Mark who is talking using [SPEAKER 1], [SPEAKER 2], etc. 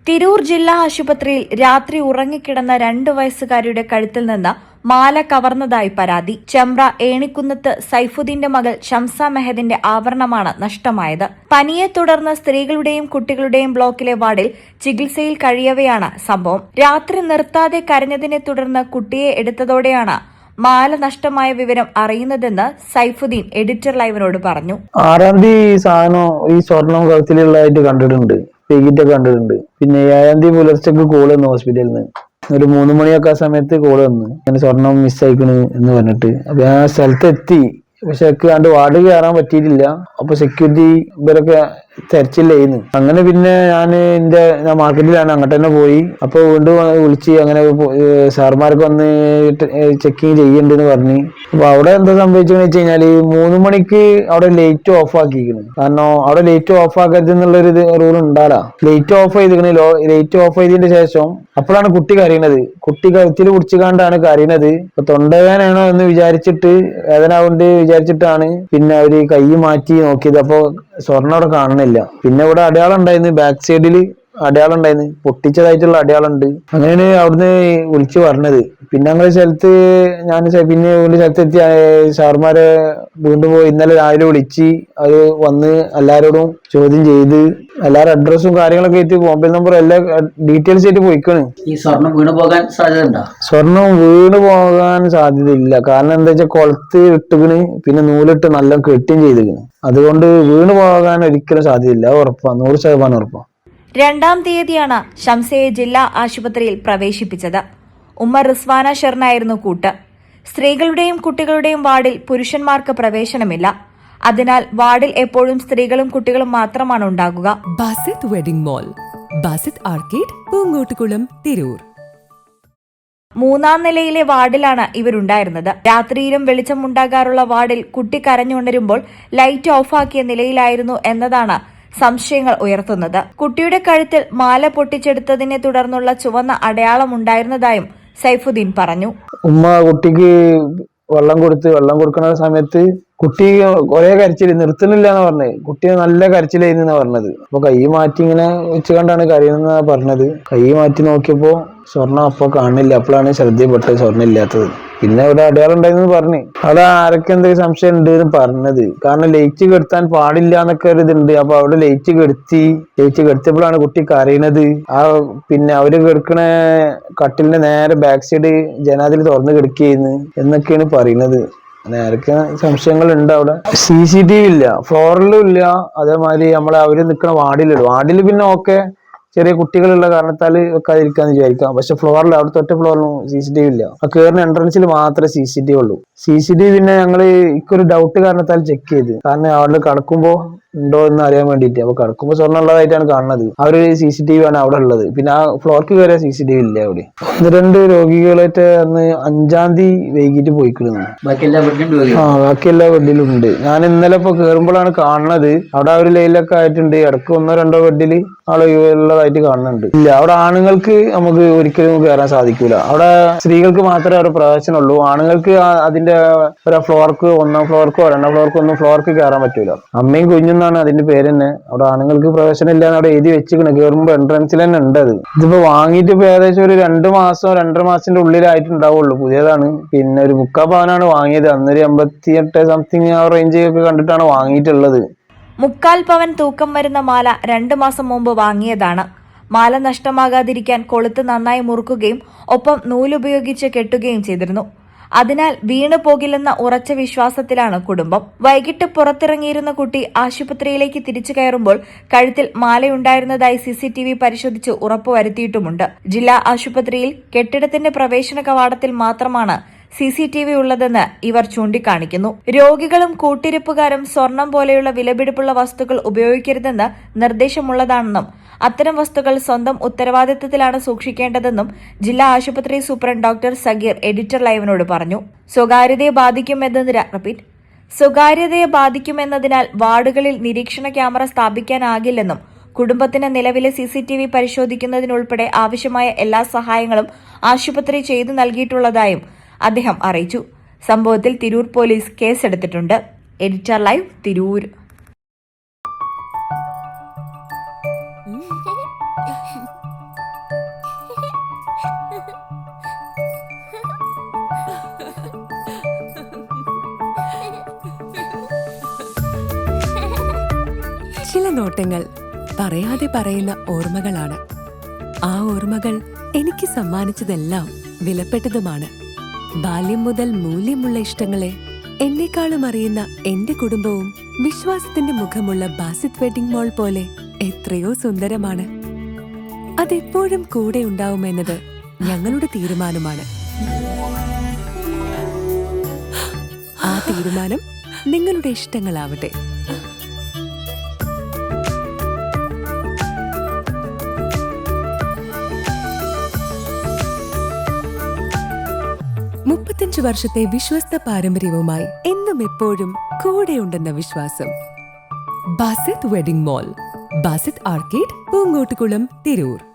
[SPEAKER 1] തിരൂർ ജില്ലാ ആശുപത്രിയിൽ രാത്രി ഉറങ്ങിക്കിടന്ന 2 വയസ്സുകാരിയുടെ കഴുത്തിൽ നിന്ന് മാല കവർന്നതായി പരാതി. ചെമ്പ്ര ഏണിക്കുന്നത്ത് സൈഫുദ്ദീന്റെ മകൾ ഷംസ മെഹദിന്റെ ആഭരണമാണ് നഷ്ടമായത്. പനിയെ തുടർന്ന് സ്ത്രീകളുടെയും കുട്ടികളുടെയും ബ്ലോക്കിലെ വാർഡിൽ ചികിത്സയിൽ കഴിയവെയാണ് സംഭവം. രാത്രി നിർത്താതെ കരഞ്ഞതിനെ തുടർന്ന് കുട്ടിയെ എടുത്തതോടെയാണ് മാല നഷ്ടമായ വിവരം അറിയുന്നതെന്ന് സൈഫുദ്ദീൻ എഡിറ്റർ ലൈവിനോട് പറഞ്ഞു.
[SPEAKER 2] 6-ാം തീയതി സാധനം ഈ സ്വർണം കഴുത്തിലുള്ളതായിട്ട് കണ്ടിട്ടുണ്ട്, കണ്ടിട്ടുണ്ട്. പിന്നെ 7-ാം തീയതി പുലർച്ചക്ക് കോള് വന്നു ഹോസ്പിറ്റലിൽ നിന്ന്. ഒരു 3 മണിയൊക്കെ ആ സമയത്ത് കോള് വന്നു, അങ്ങനെ സ്വർണം മിസ്സായിക്കണ് എന്ന് പറഞ്ഞിട്ട്. അപ്പൊ ഞാൻ സ്ഥലത്തെത്തി, പക്ഷെ കണ്ട് വാർഡ് കയറാൻ പറ്റിയിട്ടില്ല. അപ്പൊ സെക്യൂരിറ്റി ഇവരൊക്കെ തെരച്ചില്ലായിരുന്നു. അങ്ങനെ പിന്നെ ഞാൻ മാർക്കറ്റിലാണ്, അങ്ങോട്ട് തന്നെ പോയി. അപ്പൊ വീണ്ടും വിളിച്ച് അങ്ങനെ സാർമാർക്ക് വന്ന് ചെക്കിങ് ചെയ്യണ്ടെന്ന് പറഞ്ഞു. അപ്പൊ അവിടെ എന്താ സംഭവിച്ചെന്ന് വെച്ച് കഴിഞ്ഞാല് 3 മണിക്ക് അവിടെ ലൈറ്റ് ഓഫ് ആക്കിയിരിക്കുന്നു. കാരണം അവിടെ ലൈറ്റ് ഓഫ് ആക്കരുത് എന്നുള്ളൊരു റൂൾ ഉണ്ടാകാ. ലൈറ്റ് ഓഫ് ചെയ്തിരിക്കണ്. ലൈറ്റ് ഓഫ് ചെയ്തതിന്റെ ശേഷം അപ്പോഴാണ് കുട്ടി കരയണത്. കുട്ടി കഴുത്തിൽ പിടിച്ചുകൊണ്ടാണ് കരയണത്. അപ്പൊ തൊണ്ടവേദനയാണോ എന്ന് വിചാരിച്ചിട്ട്, വേദന കൊണ്ട് വിചാരിച്ചിട്ടാണ് പിന്നെ അവര് കൈ മാറ്റി നോക്കിയത്. അപ്പൊ സ്വർണ്ണം അവിടെ കാണുന്നില്ല. പിന്നെ ഇവിടെ അടയാളം ഉണ്ടായിരുന്നു, ബാക്ക് സൈഡിൽ അടയാളം ഉണ്ടായിരുന്നു, പൊട്ടിച്ചതായിട്ടുള്ള അടയാളം ഉണ്ട്. അങ്ങനെയാണ് അവിടുന്ന് വിളിച്ചു പറഞ്ഞത്. പിന്നെ ഞങ്ങൾ പിന്നെ സ്ഥലത്തെത്തി സാർമാരെ വീണ്ടും പോയി. ഇന്നലെ രാവിലെ വിളിച്ച് അത് വന്ന് എല്ലാരോടും ചോദ്യം ചെയ്ത് എല്ലാവരും അഡ്രസ്സും കാര്യങ്ങളൊക്കെ ആയിട്ട് മൊബൈൽ നമ്പർ എല്ലാ ഡീറ്റെയിൽസ് ആയിട്ട് പോയിക്കാണ്.
[SPEAKER 3] ഈ സ്വർണം വീണ് പോകാൻ സാധ്യത?
[SPEAKER 2] സ്വർണം വീണ് പോകാൻ സാധ്യതയില്ല. കാരണം എന്താ വെച്ചാൽ കൊളത്ത് ഇട്ടുകണ്, പിന്നെ നൂലിട്ട് നല്ല കെട്ടും ചെയ്തിക്കണ്. അതുകൊണ്ട് വീണ് പോകാൻ ഒരിക്കലും സാധ്യതയില്ല. ഉറപ്പാണ്, 100% ഉറപ്പാണ്.
[SPEAKER 1] 2-ാം തീയതിയാണ് ഷംസയെ ജില്ലാ ആശുപത്രിയിൽ പ്രവേശിപ്പിച്ചത്. ഉമ്മ റിസ്വാന ഷെറിനായിരുന്നു കൂട്ട്. സ്ത്രീകളുടെയും കുട്ടികളുടെയും വാർഡിൽ പുരുഷന്മാർക്ക് പ്രവേശനമില്ല. അതിനാൽ വാർഡിൽ എപ്പോഴും സ്ത്രീകളും കുട്ടികളും മാത്രമാണ് ഉണ്ടാകുക.
[SPEAKER 4] Basith wedding mall, Basith arcade, Poongottukulam, Tirur.
[SPEAKER 1] 3-ാം നിലയിലെ വാർഡിലാണ് ഇവരുണ്ടായിരുന്നത്. രാത്രിയിലും വെളിച്ചമുണ്ടാകാറുള്ള വാർഡിൽ കുട്ടി കരഞ്ഞുണരുമ്പോൾ ലൈറ്റ് ഓഫാക്കിയ നിലയിലായിരുന്നു എന്നതാണ് സംശയങ്ങൾ ഉയർത്തുന്നത്. കുട്ടിയുടെ കഴുത്തിൽ മാല പൊട്ടിച്ചെടുത്തതിനെ തുടർന്നുള്ള ചുവന്ന അടയാളം ഉണ്ടായിരുന്നതായും സൈഫുദ്ദീൻ പറഞ്ഞു.
[SPEAKER 2] ഉമ്മ കുട്ടിക്ക് വെള്ളം കൊടുക്കുന്ന സമയത്ത് കുട്ടി കുറെ കരച്ചില് നിർത്തുന്നില്ല എന്ന് പറഞ്ഞത്. കുട്ടി നല്ല കരച്ചിലായിരുന്നു പറഞ്ഞത്. അപ്പൊ കൈ മാറ്റി ഇങ്ങനെ വെച്ചുകൊണ്ടാണ് കരയുന്ന പറഞ്ഞത്. കൈ മാറ്റി നോക്കിയപ്പോ സ്വർണം അപ്പൊ കാണില്ല. അപ്പോഴാണ് ശ്രദ്ധയിൽപ്പെട്ടത് സ്വർണ്ണം ഇല്ലാത്തത്. പിന്നെ ഇവിടെ അടയാളം ഉണ്ടായിരുന്നു പറഞ്ഞു. അവിടെ ആരൊക്കെ എന്തെങ്കിലും സംശയം ഉണ്ട് എന്ന് പറഞ്ഞത്. കാരണം ലൈറ്റ് കെടുത്താൻ പാടില്ല എന്നൊക്കെ ഒരു ഇതുണ്ട്. അപ്പൊ അവിടെ ലൈറ്റ് കെടുത്തിയപ്പോഴാണ് കുട്ടി കരയുന്നത്. പിന്നെ അവര് കിടക്കണ കട്ടിലിന്റെ നേരെ ബാക്ക് സൈഡ് ജനാതിൽ തുറന്ന് കിടക്കുകയെന്ന് എന്നൊക്കെയാണ് പറയുന്നത്. ആരൊക്കെ സംശയങ്ങൾ ഉണ്ട്. അവിടെ CCTV ഇല്ല, ഫ്ലോറിലും ഇല്ല. അതേമാതിരി അവര് നിൽക്കുന്ന വാർഡിൽ പിന്നെ ഓക്കെ, ചെറിയ കുട്ടികളുള്ള കാരണത്താൽ വെക്കാതിരിക്കാന്ന് വിചാരിക്കാം. പക്ഷെ ഫ്ലോറിൽ, അവിടുത്തെ ഒറ്റ ഫ്ലോറിലും CCTV ഇല്ല. ആ കയറുന്ന എൻട്രൻസിൽ മാത്രമേ CCTV ഉള്ളൂ. CCTV പിന്നെ ഞങ്ങള് ഇക്കൊരു ഡൗട്ട് കാരണത്താൽ ചെക്ക് ചെയ്ത്. കാരണം അവിടെ കടക്കുമ്പോ ഉണ്ടോ എന്ന് അറിയാൻ വേണ്ടിയിട്ട്. അപ്പൊ കടക്കുമ്പോ സ്വർണ്ണം ഉള്ളതായിട്ടാണ് കാണുന്നത്. ആ ഒരു CCTV ആണ് അവിടെ ഉള്ളത്. പിന്നെ ആ ഫ്ലോർക്ക് കയറിയ CCTV ഇല്ല അവിടെ. 1-2 രോഗികളായിട്ട് അന്ന് 5-ാം തീയതി വൈകിട്ട് പോയിക്കിടുന്നു. ബാക്കി എല്ലാ ബെഡിലും ഉണ്ട്. ഞാൻ ഇന്നലെ ഇപ്പൊ കയറുമ്പോഴാണ് കാണുന്നത്. അവിടെ ഒരു ലൈലൊക്കെ ആയിട്ടുണ്ട്. ഇടക്ക് 1-2 ബെഡിൽ ആള് ഉള്ളതായിട്ട് കാണുന്നുണ്ട്. ഇല്ല, അവിടെ ആണുങ്ങൾക്ക് നമുക്ക് ഒരിക്കലും കയറാൻ സാധിക്കൂല. അവിടെ സ്ത്രീകൾക്ക് മാത്രമേ അവിടെ പ്രവേശനമുള്ളൂ. ആണുങ്ങൾക്ക് അതിന്റെ ഒരു ഫ്ലോർക്ക്, 1-ാം ഫ്ലോർക്കോ 2-ാം ഫ്ലോർക്കോ ഒന്നും ഫ്ലോർക്ക് കയറാൻ പറ്റൂല. അമ്മയും കുഞ്ഞെന്നാണ് അതിന്റെ പേര് തന്നെ. അവിടെ ആണുങ്ങൾക്ക് പ്രവേശനം ഇല്ലാന്ന് അവിടെ എഴുതി വെച്ചിരിക്കണ്. കയറുമ്പോ എൻട്രൻസിൽ തന്നെ ഉണ്ട് അത്. ഇതിപ്പോ വാങ്ങിയിട്ട് ഇപ്പൊ ഏകദേശം ഒരു 2 മാസം 2.5 മാസത്തിന്റെ ഉള്ളിലായിട്ടുണ്ടാവുള്ളൂ. പുതിയതാണ്. പിന്നെ ഒരു 3/4 പവനാണ് വാങ്ങിയത്. അന്നൊരു 88 സംതിങ് ആ റേഞ്ച് ഒക്കെ കണ്ടിട്ടാണ് വാങ്ങിയിട്ടുള്ളത്.
[SPEAKER 1] 3/4 പവൻ തൂക്കം വരുന്ന മാല 2 മാസം മുമ്പ് വാങ്ങിയതാണ്. മാല നഷ്ടമാകാതിരിക്കാൻ കൊളുത്ത് നന്നായി മുറുക്കുകയും ഒപ്പം നൂലുപയോഗിച്ച് കെട്ടുകയും ചെയ്തിരുന്നു. അതിനാൽ വീണു പോകില്ലെന്ന ഉറച്ച വിശ്വാസത്തിലാണ് കുടുംബം. വൈകിട്ട് പുറത്തിറങ്ങിയിരുന്ന കുട്ടി ആശുപത്രിയിലേക്ക് തിരിച്ചു കയറുമ്പോൾ കഴുത്തിൽ മാലയുണ്ടായിരുന്നതായി CCTV പരിശോധിച്ച് ഉറപ്പുവരുത്തിയിട്ടുമുണ്ട്. ജില്ലാ ആശുപത്രിയിൽ കെട്ടിടത്തിന്റെ പ്രവേശന കവാടത്തിൽ മാത്രമാണ് CCTV ഉള്ളതെന്ന് ഇവർ ചൂണ്ടിക്കാണിക്കുന്നു. രോഗികളും കൂട്ടിരിപ്പുകാരും സ്വർണം പോലെയുള്ള വിലപിടിപ്പുള്ള വസ്തുക്കൾ ഉപയോഗിക്കരുതെന്ന് നിർദ്ദേശമുള്ളതാണെന്നും അത്തരം വസ്തുക്കൾ സ്വന്തം ഉത്തരവാദിത്തത്തിലാണ് സൂക്ഷിക്കേണ്ടതെന്നും ജില്ലാ ആശുപത്രി സൂപ്രണ്ട് ഡോക്ടർ സഗീർ എഡിറ്റർ ലൈവിനോട് പറഞ്ഞു. സ്വകാര്യതയെ ബാധിക്കുമെന്നതിനാൽ വാർഡുകളിൽ നിരീക്ഷണ ക്യാമറ സ്ഥാപിക്കാനാകില്ലെന്നും കുടുംബത്തിന് നിലവിലെ CCTV പരിശോധിക്കുന്നതിനുൾപ്പെടെ ആവശ്യമായ എല്ലാ സഹായങ്ങളും ആശുപത്രി ചെയ്തു നൽകിയിട്ടുള്ളതായും അദ്ദേഹം അറിയിച്ചു. സംഭവത്തിൽ തിരൂർ പോലീസ് കേസെടുത്തിട്ടുണ്ട്. Editor live, Tirur.
[SPEAKER 4] നോട്ടങ്ങൾ പറയാതെ പറയുന്ന ഓർമ്മകളാണ്. ആ ഓർമ്മകൾ എനിക്ക് സമ്മാനിച്ചതെല്ലാം വിലപ്പെട്ടതുമാണ്. ബാല്യം മുതൽ മൂല്യമുള്ള ഇഷ്ടങ്ങളെ എന്നെക്കാളും അറിയുന്ന എന്റെ കുടുംബവും വിശ്വാസത്തിന്റെ മുഖമുള്ള ബാസിത് വെഡിംഗ് മോൾ പോലെ എത്രയോ സുന്ദരമാണ്. അതെപ്പോഴും കൂടെ ഉണ്ടാവുമെന്നത് ഞങ്ങളുടെ തീരുമാനമാണ്. ആ തീരുമാനം നിങ്ങളുടെ ഇഷ്ടങ്ങളാവട്ടെ. വർഷത്തെ വിശ്വസ്ത പാരമ്പര്യവുമായി എന്നും എപ്പോഴും കൂടെയുണ്ടെന്ന വിശ്വാസം. Basith wedding mall, Basith arcade, Poongottukulam, Tirur.